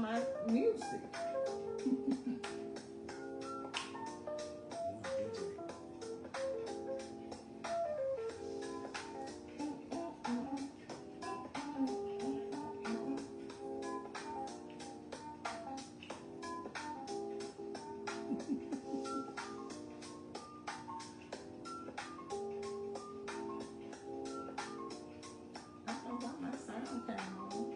my music. I don't know why my sound came on.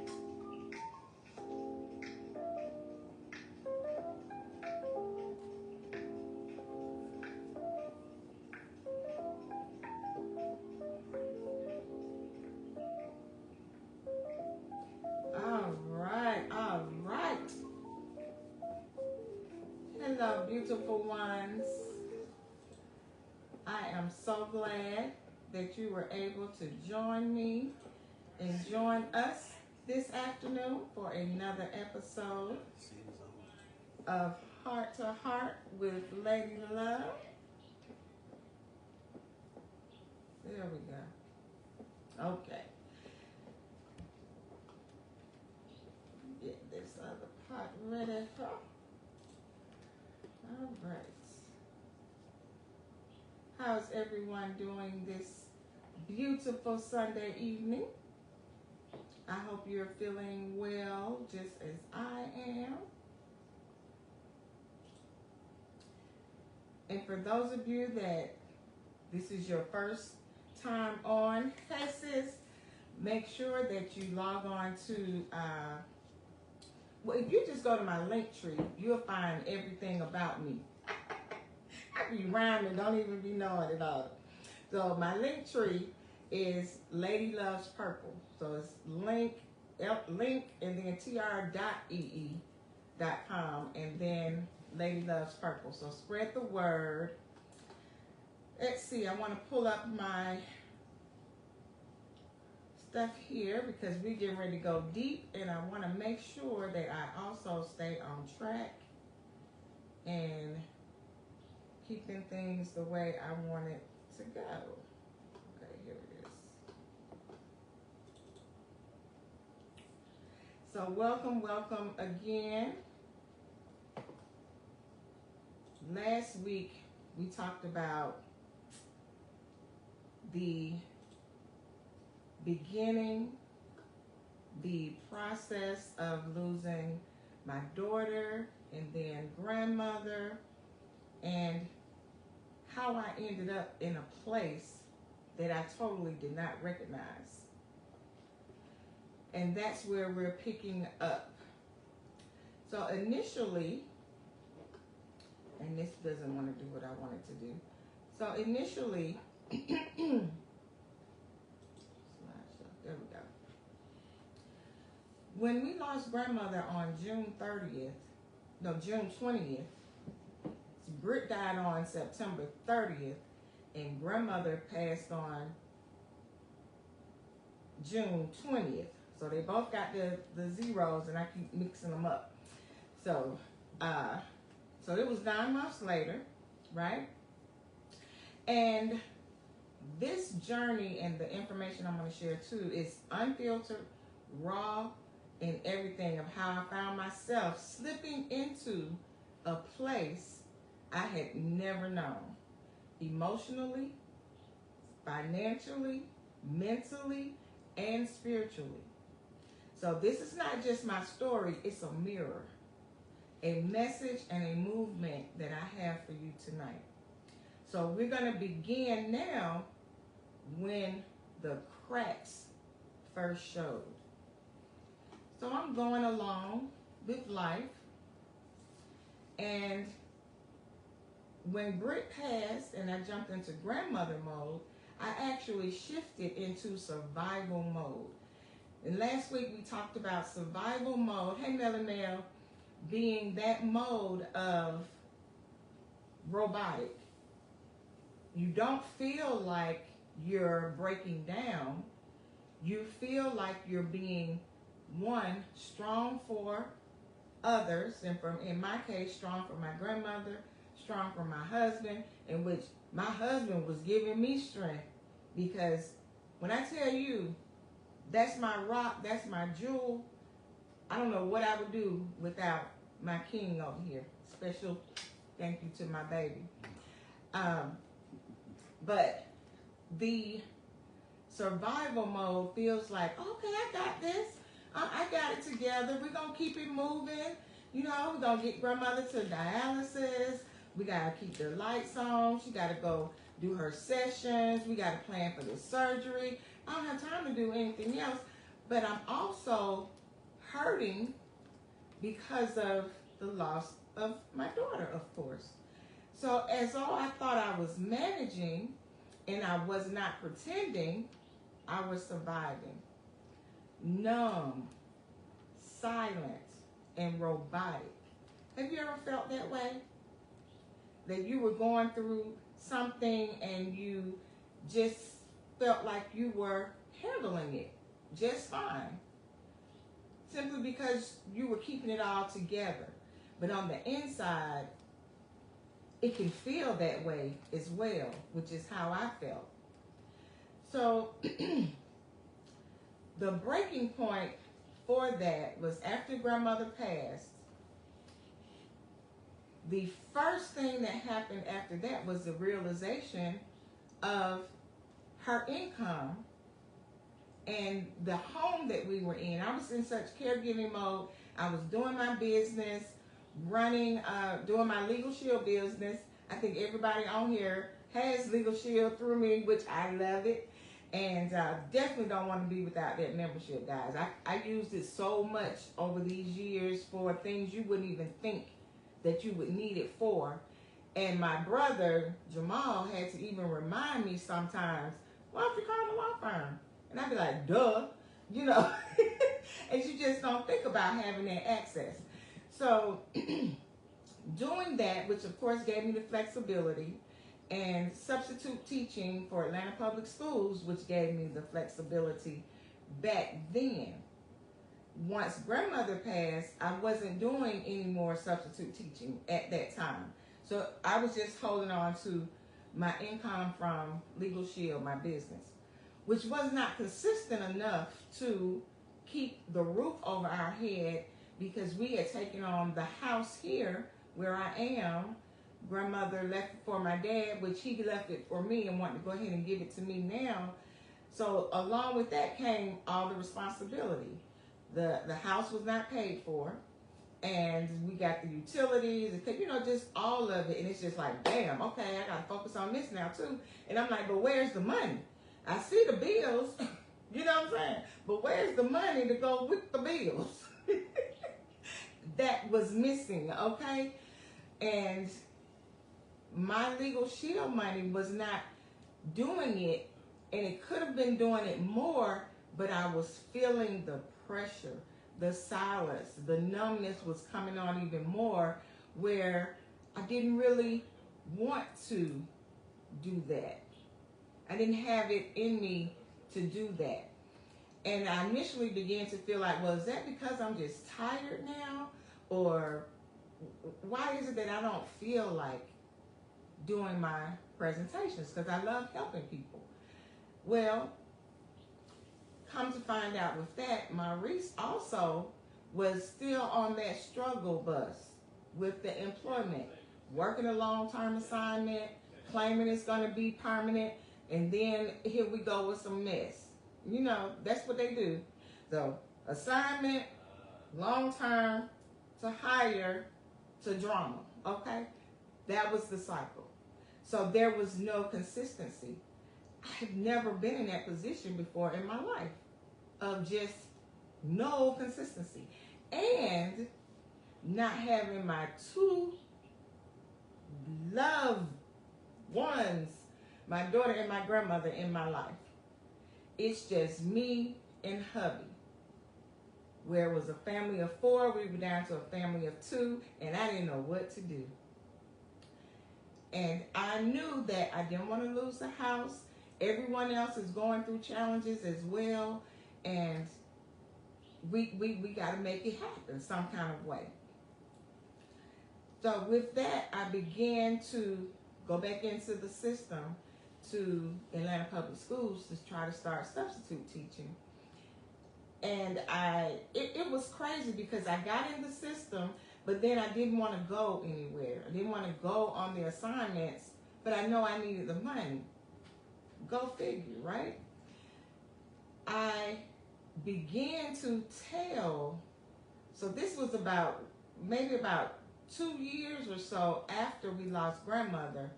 All right, all right. Hello, beautiful ones. I am so glad that you were able to join me and join us this afternoon for another episode of Heart to Heart with Lady Love. There we go. Okay. Get this other pot ready for. All right. How's everyone doing this beautiful Sunday evening? I hope you're feeling well, just as I am. And for those of you that this is your first time on, hey sis, make sure that you log on to, well, if you just go to my link tree, you'll find everything about me. I be rhyming, don't even be knowing it all. So my link tree is Lady Loves Purple. So it's link and then tr.ee.com and then Lady Loves Purple. So spread the word. Let's see, I want to pull up my stuff here because we're getting ready to go deep, and I want to make sure that I also stay on track and keeping things the way I want it to go. Okay, here it is. So welcome again. Last week we talked about the beginning, the process of losing my daughter and then grandmother, and how I ended up in a place that I totally did not recognize. And that's where we're picking up. So initially, and this doesn't want to do what I want it to do. So initially, there we go. When we lost grandmother on June 20th, Britt died on September 30th, and grandmother passed on June 20th. So they both got the zeros, and I keep mixing them up. So, so it was 9 months later, right? And this journey and the information I'm going to share too is unfiltered, raw, and everything of how I found myself slipping into a place I had never known, emotionally, financially, mentally, and spiritually. So this is not just my story, it's a mirror, a message and a movement that I have for you tonight. So we're going to begin now when the cracks first showed. So I'm going along with life, and when Britt passed and I jumped into grandmother mode, I actually shifted into survival mode. And last week we talked about survival mode, hey Melanelle, being that mode of robotic. You don't feel like you're breaking down. You feel like you're being, one, strong for others, and in my case, strong for my grandmother, strong for my husband, in which my husband was giving me strength, because when I tell you that's my rock, that's my jewel, I don't know what I would do without my king over here. Special thank you to my baby. But the survival mode feels like, okay, I got this. I got it together. We're going to keep it moving. You know, we're going to get grandmother to dialysis. We got to keep the lights on. She got to go do her sessions. We got to plan for the surgery. I don't have time to do anything else. But I'm also hurting because of the loss of my daughter, of course. So as though I thought I was managing and I was not pretending, I was surviving. Numb, silent, and robotic. Have you ever felt that way? That you were going through something and you just felt like you were handling it just fine. Simply because you were keeping it all together. But on the inside, it can feel that way as well, which is how I felt. So the breaking point for that was after grandmother passed. The first thing that happened after that was the realization of her income and the home that we were in. I was in such caregiving mode. I was doing my business, doing my Legal Shield business. I think everybody on here has Legal Shield through me, which I love it. And definitely don't want to be without that membership, guys. I used it so much over these years for things you wouldn't even think that you would need it for. And my brother, Jamal, had to even remind me sometimes, why don't you call the law firm? And I'd be like, duh, you know. And you just don't think about having that access. So doing that, which of course gave me the flexibility, and substitute teaching for Atlanta Public Schools, which gave me the flexibility back then. Once grandmother passed, I wasn't doing any more substitute teaching at that time. So I was just holding on to my income from Legal Shield, my business, which was not consistent enough to keep the roof over our head, because we had taken on the house here where I am. Grandmother left it for my dad, which he left it for me and wanted to go ahead and give it to me now. So along with that came all the responsibility. The house was not paid for, and we got the utilities, you know, just all of it. And it's just like, damn, okay, I got to focus on this now too. And I'm like, but where's the money? I see the bills, you know what I'm saying? But where's the money to go with the bills? That was missing, okay? And my Legal Shield money was not doing it, and it could have been doing it more, but I was feeling the pressure, the silence, the numbness was coming on even more, where I didn't really want to do that. I didn't have it in me to do that. And I initially began to feel like, well, is that because I'm just tired now? Or why is it that I don't feel like doing my presentations? Because I love helping people. Well, come to find out with that, Maurice also was still on that struggle bus with the employment, working a long-term assignment, claiming it's going to be permanent, and then here we go with some mess. You know, that's what they do. So, assignment, long-term, to hire, to drama, okay? That was the cycle. So there was no consistency. I had never been in that position before in my life of just no consistency. And not having my two loved ones, my daughter and my grandmother, in my life. It's just me and hubby. Where it was a family of 4, we were down to a family of 2, and I didn't know what to do. And I knew that I didn't want to lose the house. Everyone else is going through challenges as well, and we got to make it happen some kind of way. So with that, I began to go back into the system to Atlanta Public Schools to try to start substitute teaching. And it was crazy because I got in the system, but then I didn't want to go anywhere. I didn't want to go on the assignments, but I know I needed the money. Go figure, right? I began to tell, so this was maybe about 2 years or so after we lost grandmother,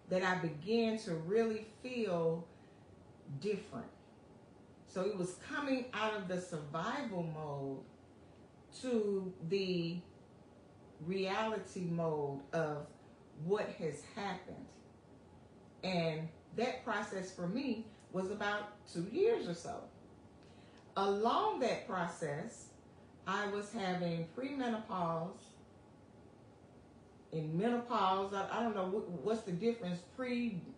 that I began to really feel different. So it was coming out of the survival mode to the reality mode of what has happened. And that process for me was about 2 years or so. Along that process, I was having premenopause. In menopause, I don't know what's the difference, premenopause,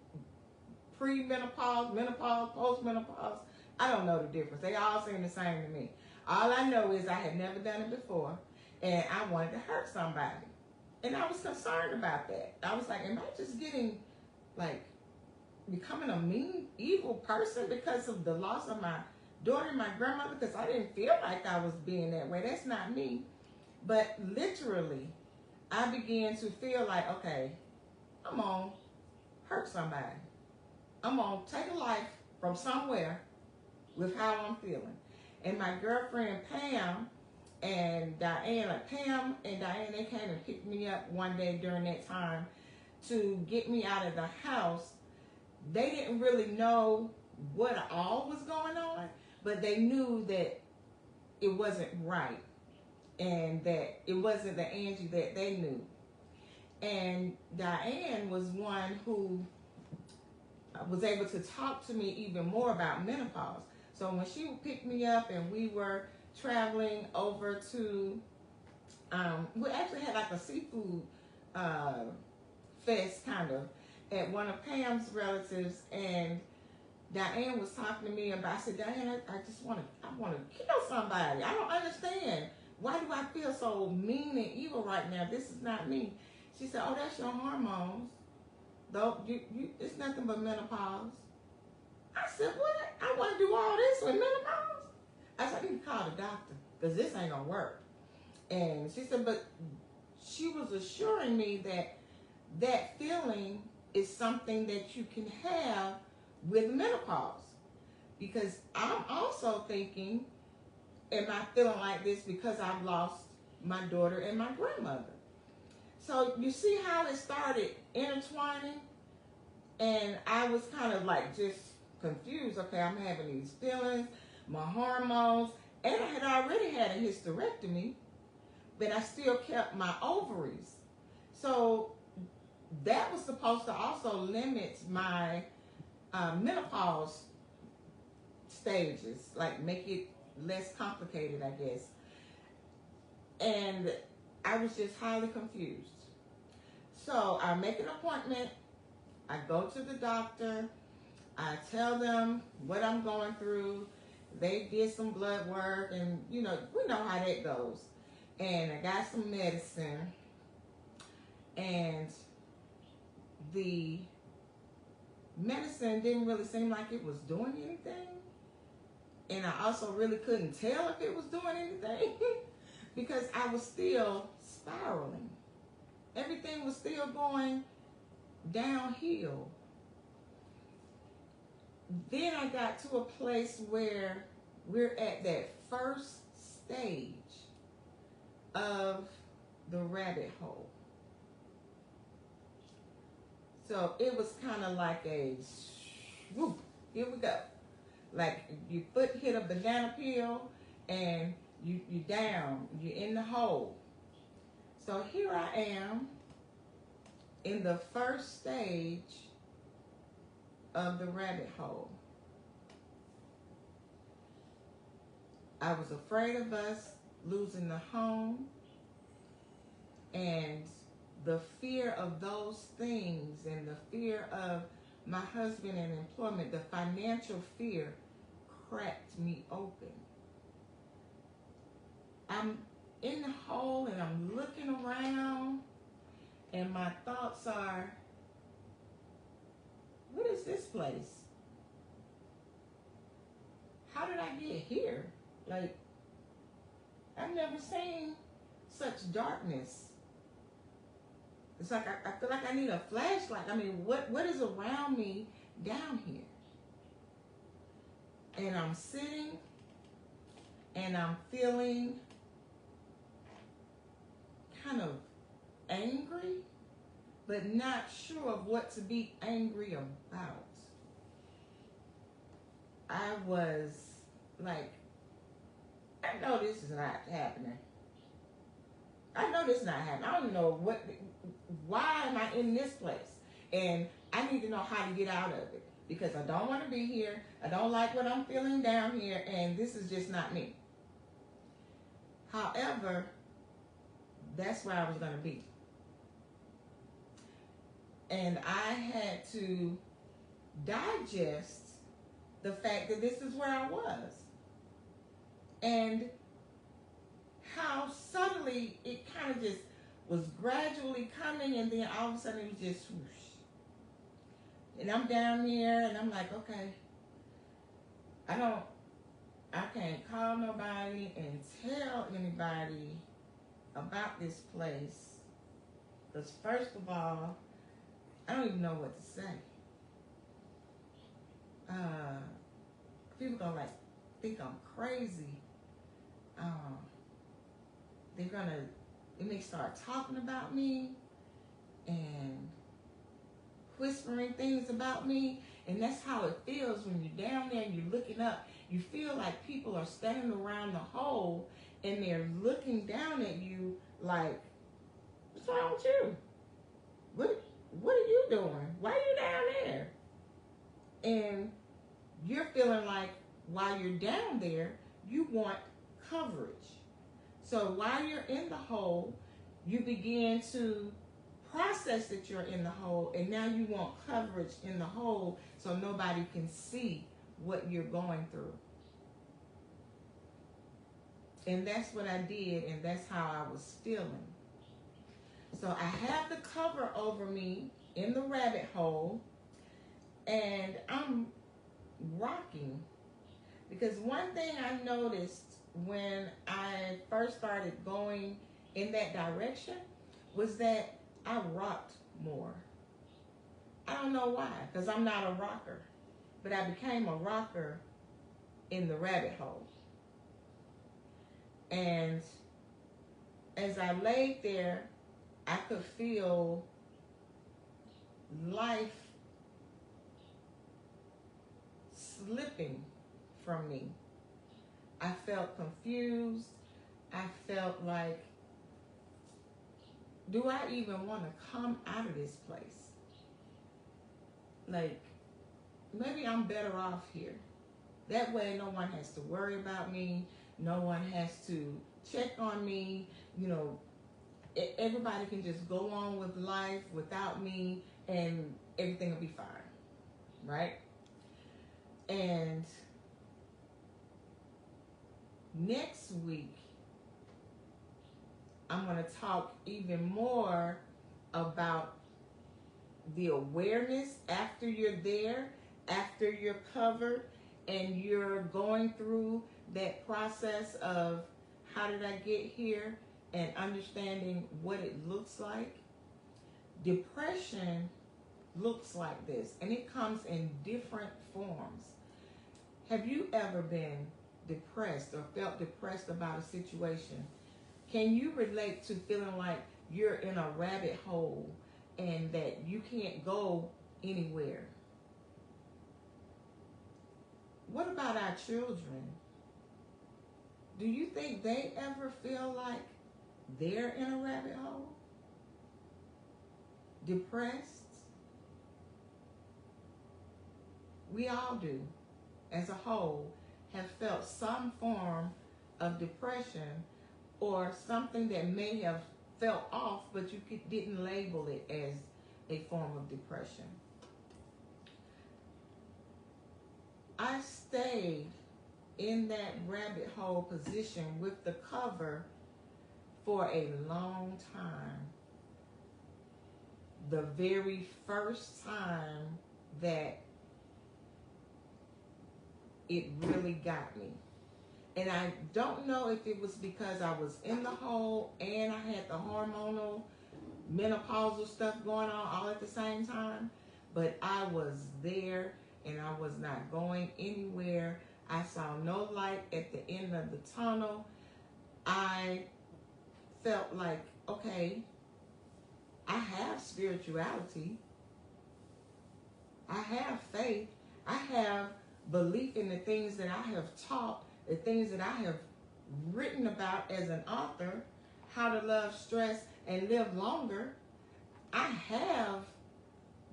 menopause, postmenopause. I don't know the difference. They all seem the same to me. All I know is I had never done it before, and I wanted to hurt somebody. And I was concerned about that. I was like, am I just becoming a mean, evil person because of the loss of my daughter and my grandmother? Because I didn't feel like I was being that way. That's not me. But literally, I began to feel like, okay, I'm going to hurt somebody. I'm going to take a life from somewhere with how I'm feeling. And my girlfriend Pam and Diane, they came and picked me up one day during that time to get me out of the house. They didn't really know what all was going on, but they knew that it wasn't right and that it wasn't the Angie that they knew. And Diane was one who was able to talk to me even more about menopause. So when she picked me up and we were traveling over to, we actually had like a seafood fest kind of at one of Pam's relatives, and Diane was talking to me about, I said, Diane, I want to kill somebody. I don't understand. Why do I feel so mean and evil right now? This is not me. She said, oh, that's your hormones. Though it's nothing but menopause. I said, what? I want to do all this with menopause? I said, I need to call the doctor because this ain't going to work. And she said, but she was assuring me that that feeling is something that you can have with menopause. Because I'm also thinking, am I feeling like this because I've lost my daughter and my grandmother? So you see how it started intertwining? And I was kind of like just confused. Okay, I'm having these feelings, my hormones, and I had already had a hysterectomy, but I still kept my ovaries. So that was supposed to also limit my menopause stages, like make it less complicated, I guess. And I was just highly confused. So I make an appointment. I go to the doctor. I tell them what I'm going through. They did some blood work, and we know how that goes. And I got some medicine, and the medicine didn't really seem like it was doing anything. And I also really couldn't tell if it was doing anything because I was still spiraling. Everything was still going downhill. Then I got to a place where we're at that first stage of the rabbit hole. So it was kind of like a whoop, here we go. Like your foot hit a banana peel and you down, you're in the hole. So here I am in the first stage of the rabbit hole. I was afraid of us losing the home, and the fear of those things and the fear of my husband and employment, the financial fear cracked me open. I'm in the hole and I'm looking around, and my thoughts are, what is this place? How did I get here? Like, I've never seen such darkness. It's like I feel like I need a flashlight. I mean, what is around me down here? And I'm sitting and I'm feeling kind of angry, but not sure of what to be angry about. I was like, I know this is not happening. I know this is not happening. I don't even know why am I in this place? And I need to know how to get out of it because I don't want to be here. I don't like what I'm feeling down here, and this is just not me. However, that's where I was going to be. And I had to digest the fact that this is where I was. And how subtly it kind of just was gradually coming, and then all of a sudden it was just whoosh. And I'm down here and I'm like, okay, I can't call nobody and tell anybody about this place. Because first of all, I don't even know what to say. People gonna like think I'm crazy. They may start talking about me and whispering things about me, and that's how it feels when you're down there and you're looking up. You feel like people are standing around the hole and they're looking down at you like, what's wrong with you? What are you doing? Why are you down there? And you're feeling like while you're down there, you want coverage. So while you're in the hole, you begin to process that you're in the hole, and now you want coverage in the hole so nobody can see what you're going through. And that's what I did, and that's how I was feeling. So I have the cover over me in the rabbit hole, and I'm rocking. Because one thing I noticed when I first started going in that direction was that I rocked more. I don't know why, because I'm not a rocker. But I became a rocker in the rabbit hole. And as I laid there, I could feel life slipping from me. I felt confused. I felt like, do I even want to come out of this place? Like, maybe I'm better off here. That way no one has to worry about me. No one has to check on me. You know, everybody can just go on with life without me and everything will be fine. Right? And next week, I'm going to talk even more about the awareness after you're there, after you're covered, and you're going through that process of how did I get here and understanding what it looks like. Depression looks like this, and it comes in different forms. Have you ever been depressed or felt depressed about a situation? Can you relate to feeling like you're in a rabbit hole and that you can't go anywhere? What about our children? Do you think they ever feel like they're in a rabbit hole? Depressed? We all do, as a whole, have felt some form of depression or something that may have felt off, but you didn't label it as a form of depression. I stayed in that rabbit hole position with the cover for a long time. The very first time that it really got me. And I don't know if it was because I was in the hole and I had the hormonal menopausal stuff going on all at the same time, but I was there and I was not going anywhere. I saw no light at the end of the tunnel. I felt like, okay, I have spirituality. I have faith. I have belief in the things that I have taught, the things that I have written about as an author, how to love stress and live longer. I have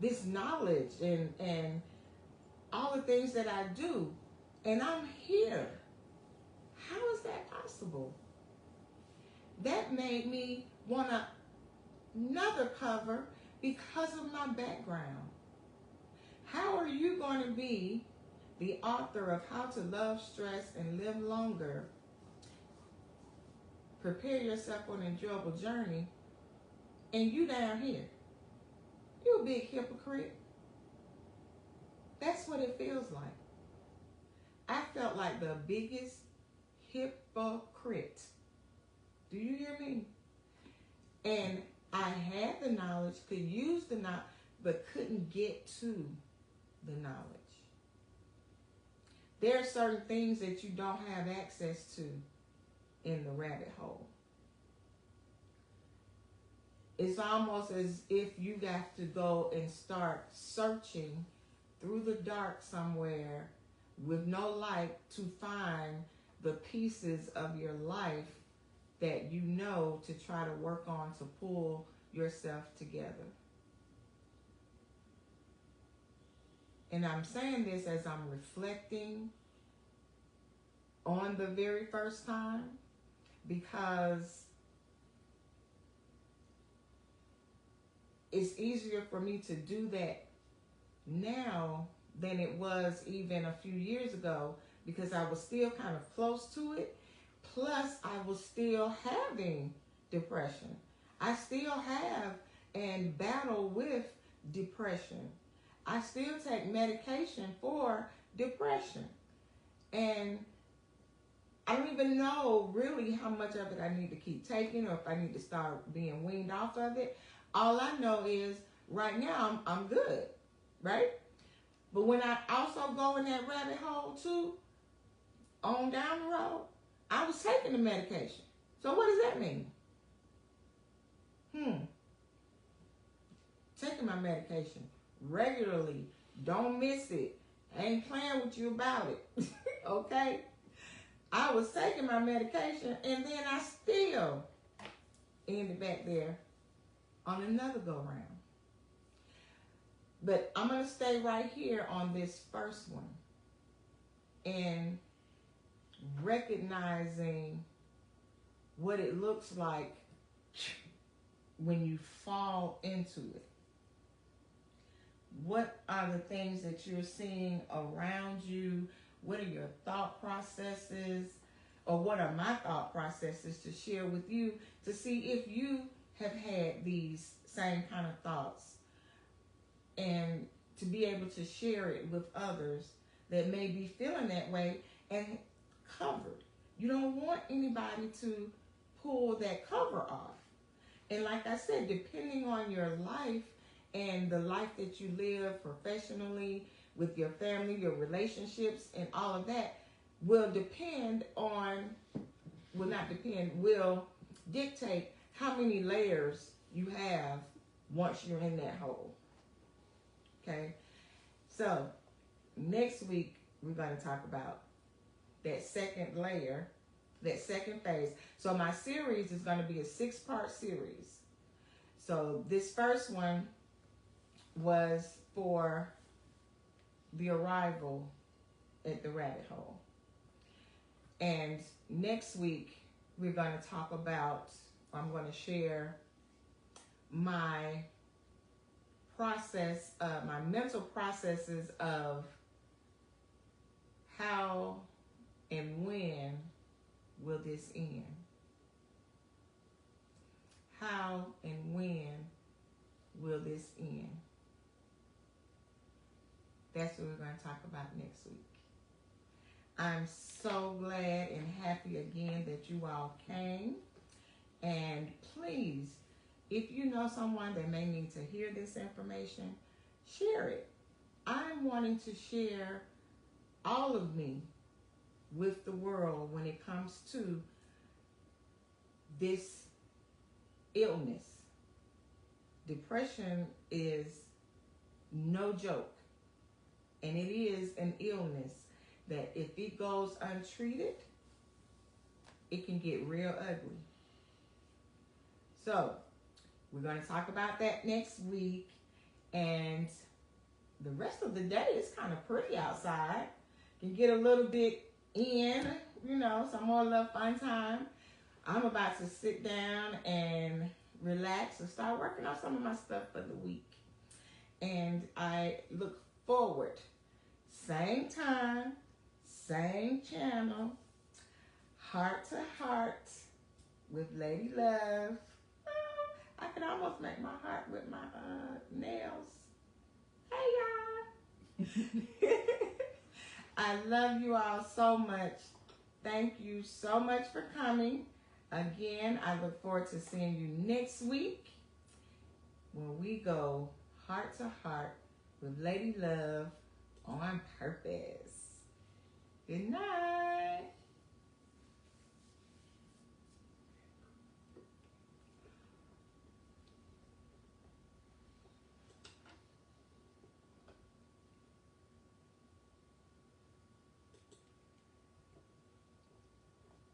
this knowledge and all the things that I do, and I'm here. How is that possible? That made me want another cover because of my background. How are you going to be the author of How to Love Stress and Live Longer? Prepare yourself for an enjoyable journey, and you down here? You a big hypocrite. That's what it feels like. I felt like the biggest hypocrite. Do you hear me? And I had the knowledge, could use the knowledge, but couldn't get to the knowledge. There are certain things that you don't have access to in the rabbit hole. It's almost as if you got to go and start searching through the dark somewhere with no light to find the pieces of your life that you know to try to work on to pull yourself together. And I'm saying this as I'm reflecting on the very first time, because it's easier for me to do that now than it was even a few years ago, because I was still kind of close to it. Plus, I was still having depression. I still have and battle with depression. I still take medication for depression. And I don't even know really how much of it I need to keep taking or if I need to start being weaned off of it. All I know is right now I'm good, right? But when I also go in that rabbit hole too, on down the road, I was taking the medication. So what does that mean? Taking my medication regularly. Don't miss it. I ain't playing with you about it. Okay? I was taking my medication and then I still ended back there on another go round. But I'm going to stay right here on this first one and recognizing what it looks like when you fall into it. What are the things that you're seeing around you? What are your thought processes? Or what are my thought processes to share with you to see if you have had these same kind of thoughts, and to be able to share it with others that may be feeling that way and covered. You don't want anybody to pull that cover off. And like I said, depending on your life and the life that you live professionally, with your family, your relationships, and all of that will depend on, will dictate how many layers you have once you're in that hole. Okay? So, next week, we're going to talk about that second layer, that second phase. So, my series is going to be a 6-part series. So, this first one was for the arrival at the rabbit hole. And next week, we're going to talk about, I'm going to share my process, my mental processes of how and when will this end? How and when will this end? That's what we're going to talk about next week. I'm so glad and happy again that you all came. And please, if you know someone that may need to hear this information, share it. I'm wanting to share all of me with the world when it comes to this illness. Depression is no joke, and it is an illness that if it goes untreated, it can get real ugly. So we're going to talk about that next week, and the rest of the day is kind of pretty outside. You can get a little bit in, some more little fun time. I'm about to sit down and relax and start working on some of my stuff for the week. And I look forward, same time, same channel, Heart to Heart with Lady Love. I can almost make my heart with my nails. Hey, y'all. I love you all so much. Thank you so much for coming. Again, I look forward to seeing you next week when we go heart to heart with Lady Love on purpose. Good night.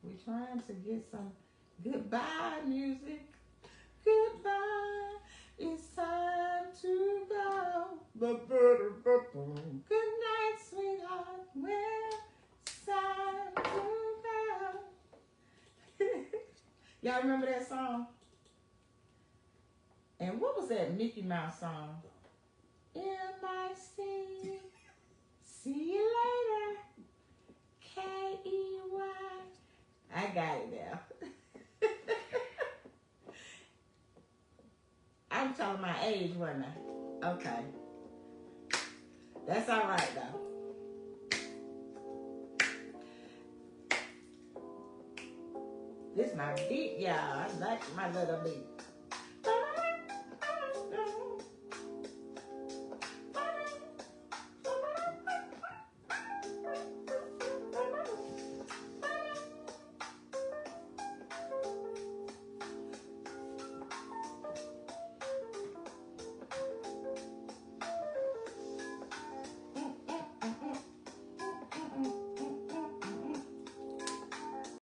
We're trying to get some goodbye music. Goodbye, it's time to go. Good night, sweetheart. Well, it's time to go. Y'all remember that song? And what was that Mickey Mouse song? M-I-C. See you later. K-E-Y. I got it now. I'm telling my age, wasn't I? Okay. That's all right, though. This my beat, y'all. I like my little beat.